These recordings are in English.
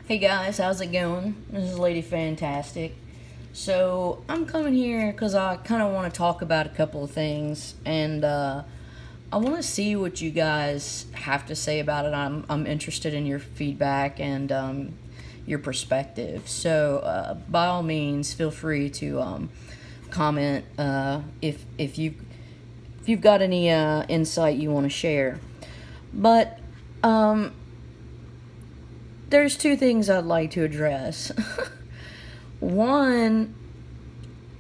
Hey guys, how's it going? This is Lady Fantastic. So, I'm coming here because I kind of want to talk about a couple of things, and I want to see what you guys have to say about it. I'm interested in your feedback and your perspective. So, by all means, feel free to comment if you've got any insight you want to share. But there's two things I'd like to address. One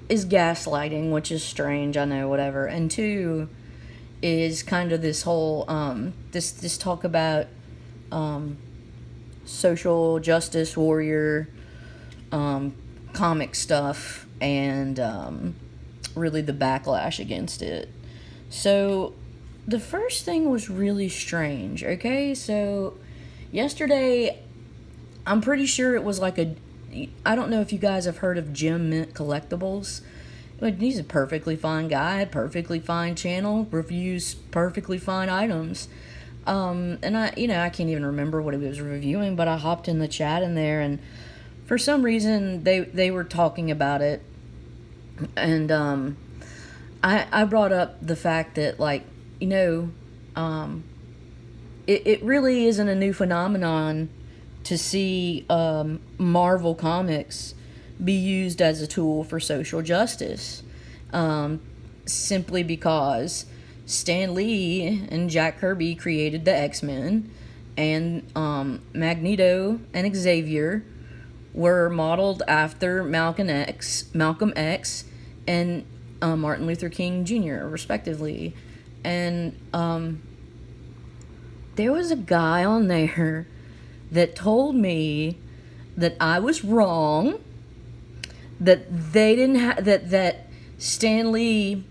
is gaslighting, which is strange, I know, whatever. And two is kind of this whole this talk about social justice warrior comic stuff and really the backlash against it. So the first thing was really strange. Okay, so yesterday I'm pretty sure it was like I don't know if you guys have heard of Jim Mint Collectibles. But he's a perfectly fine guy, perfectly fine channel, reviews perfectly fine items. And I can't even remember what he was reviewing, but I hopped in the chat in there, and for some reason they were talking about it, and I brought up the fact that it really isn't a new phenomenon to see Marvel Comics be used as a tool for social justice, simply because Stan Lee and Jack Kirby created the X-Men, and Magneto and Xavier were modeled after Malcolm X, and Martin Luther King Jr., respectively. And there was a guy on there that told me that I was wrong, that they didn't have that Stan Lee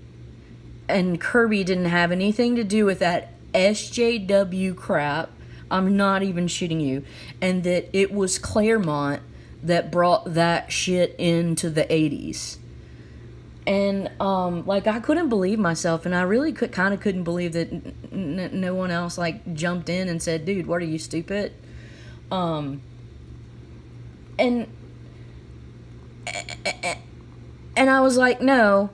and Kirby didn't have anything to do with that SJW crap. I'm not even shitting you. And that it was Claremont that brought that shit into the 80s. And I couldn't believe myself, and I really couldn't believe that no one else jumped in and said, "Dude, what are you, stupid?" And I was like, no,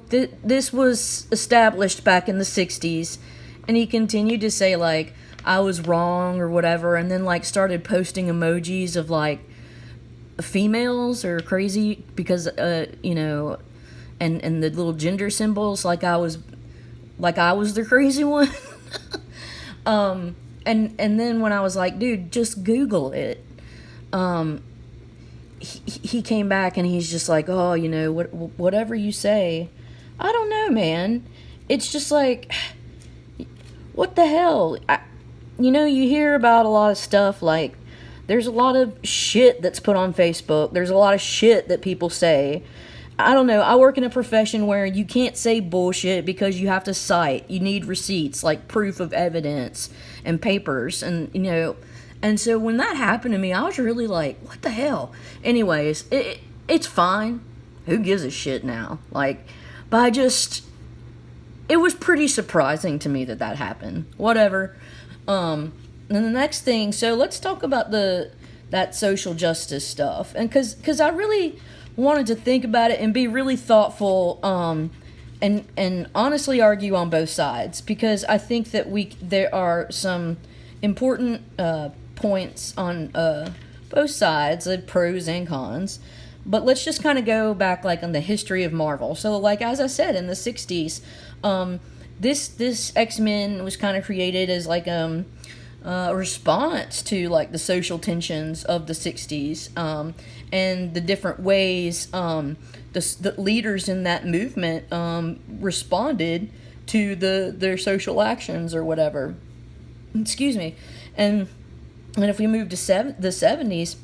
this was established back in the 60s. And he continued to say, I was wrong or whatever, and then, started posting emojis of, females or crazy because, and the little gender symbols, like I was the crazy one. And then when I was like, dude, just Google it, he came back and he's just like, oh, whatever you say. I don't know, man. It's just like, what the hell? You hear about a lot of stuff, there's a lot of shit that's put on Facebook. There's a lot of shit that people say. I don't know. I work in a profession where you can't say bullshit because you have to cite. You need receipts, proof of evidence and papers. And, and so when that happened to me, I was really like, what the hell? Anyways, it's fine. Who gives a shit now? But it was pretty surprising to me that happened. Whatever. And the next thing, so let's talk about that social justice stuff. And because I really wanted to think about it and be really thoughtful, and honestly argue on both sides, because I think that there are some important points on both sides, the pros and cons. But let's just kind of go back on the history of Marvel. So as I said, in the 60s, this X-Men was kind of created as a response to the social tensions of the 60s, and the different ways the leaders in that movement responded to their social actions or whatever. Excuse me. And if we move to the 70s,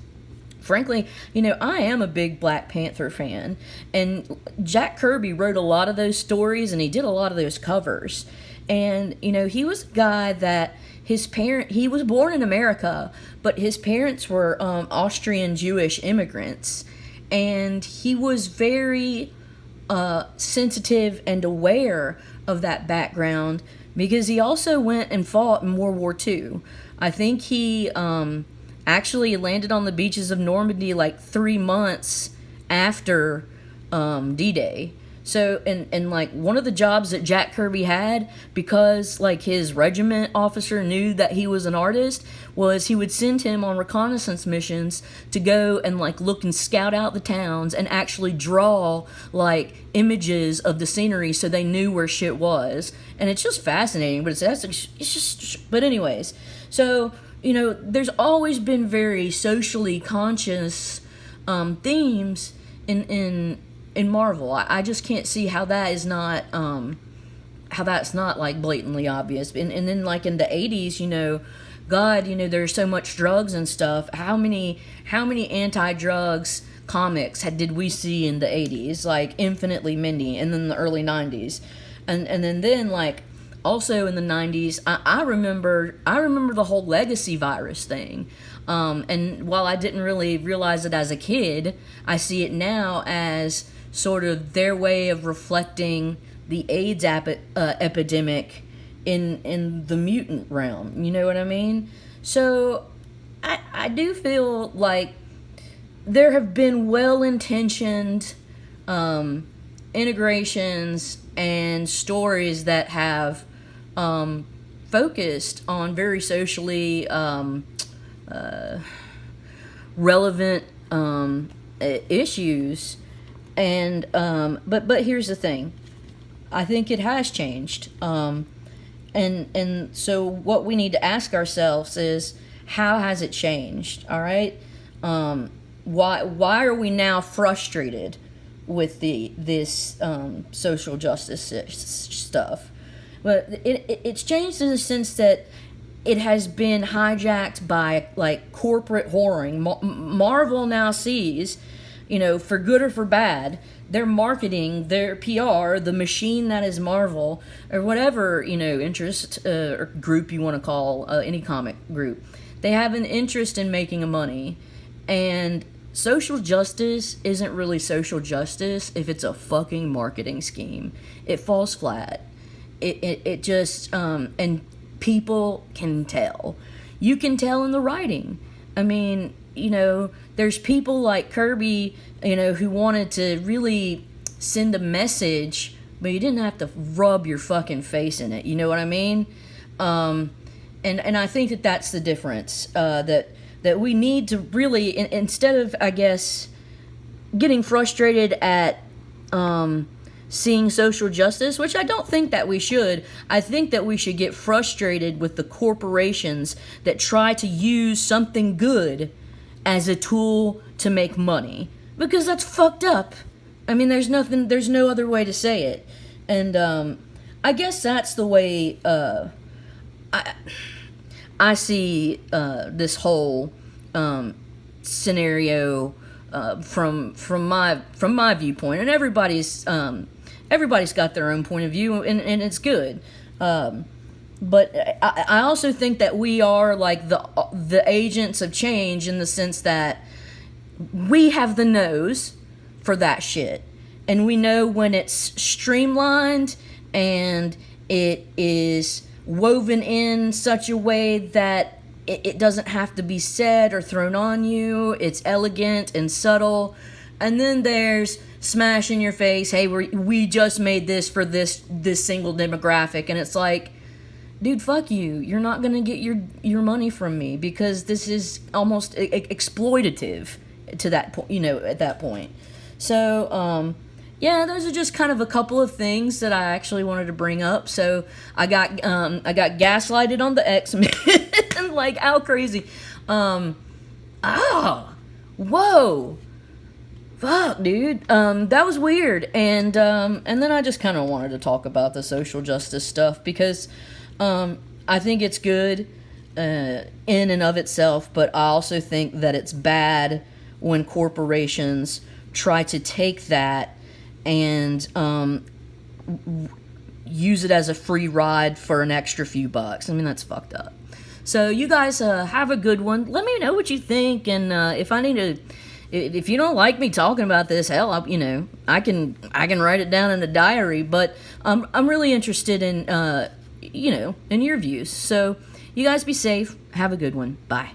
frankly, I am a big Black Panther fan, and Jack Kirby wrote a lot of those stories, and he did a lot of those covers. And, he was a guy that he was born in America, but his parents were Austrian Jewish immigrants, and he was very sensitive and aware of that background because he also went and fought in World War II. I think he actually landed on the beaches of Normandy like 3 months after D-Day. So, and like one of the jobs that Jack Kirby had, because like his regiment officer knew that he was an artist, was he would send him on reconnaissance missions to go and like look and scout out the towns and actually draw like images of the scenery so they knew where shit was. And it's just fascinating, but it's just, but anyways, so, you know, there's always been very socially conscious themes in Marvel. I just can't see how that is not how that's not like blatantly obvious. And then like in the 80s, you know, God, you know, there's so much drugs and stuff. How many anti-drugs comics did we see in the 80s? Like infinitely many, and then the early 90s. And then like also in the 90s, I remember the whole legacy virus thing. And while I didn't really realize it as a kid, I see it now as sort of their way of reflecting the AIDS epidemic in the mutant realm. You know what I mean? So I do feel like there have been well-intentioned integrations and stories that have focused on very socially relevant issues, and but here's the thing, I think it has changed, and so what we need to ask ourselves is, how has it changed? All right, why are we now frustrated with this social justice stuff? But it's changed in the sense that it has been hijacked by like corporate whoring. Marvel now sees, you know, for good or for bad, their marketing, their PR, the machine that is Marvel, or whatever, you know, interest or group you want to call any comic group, they have an interest in making a money. And social justice isn't really social justice if it's a fucking marketing scheme. It falls flat. It just and people can tell. You can tell in the writing. I mean, you know, there's people like Kirby, you know, who wanted to really send a message, but you didn't have to rub your fucking face in it. You know what I mean? And I think that that's the difference. That we need to really, instead of, I guess, getting frustrated at seeing social justice, which I don't think that we should. I think that we should get frustrated with the corporations that try to use something good as a tool to make money, because that's fucked up. I mean, there's no other way to say it. And I guess that's the way I see this whole scenario from my viewpoint, and everybody's got their own point of view, and it's good. But I also think that we are like the agents of change, in the sense that we have the nose for that shit, and we know when it's streamlined and it is woven in such a way that it doesn't have to be said or thrown on you. It's elegant and subtle. And then there's smash in your face, hey, we just made this for this single demographic, and it's like, dude, fuck you. You're not gonna get your money from me, because this is almost exploitative to that point, you know, at that point. So yeah, those are just kind of a couple of things that I actually wanted to bring up. So I got gaslighted on the X-Men. Like, how crazy. Whoa. Fuck, dude. That was weird. And then I just kind of wanted to talk about the social justice stuff, because I think it's good in and of itself, but I also think that it's bad when corporations try to take that and use it as a free ride for an extra few bucks. I mean, that's fucked up. So you guys have a good one. Let me know what you think, and if you don't like me talking about this, hell, I can write it down in a diary. But I'm really interested in you know, and your views. So you guys be safe. Have a good one. Bye.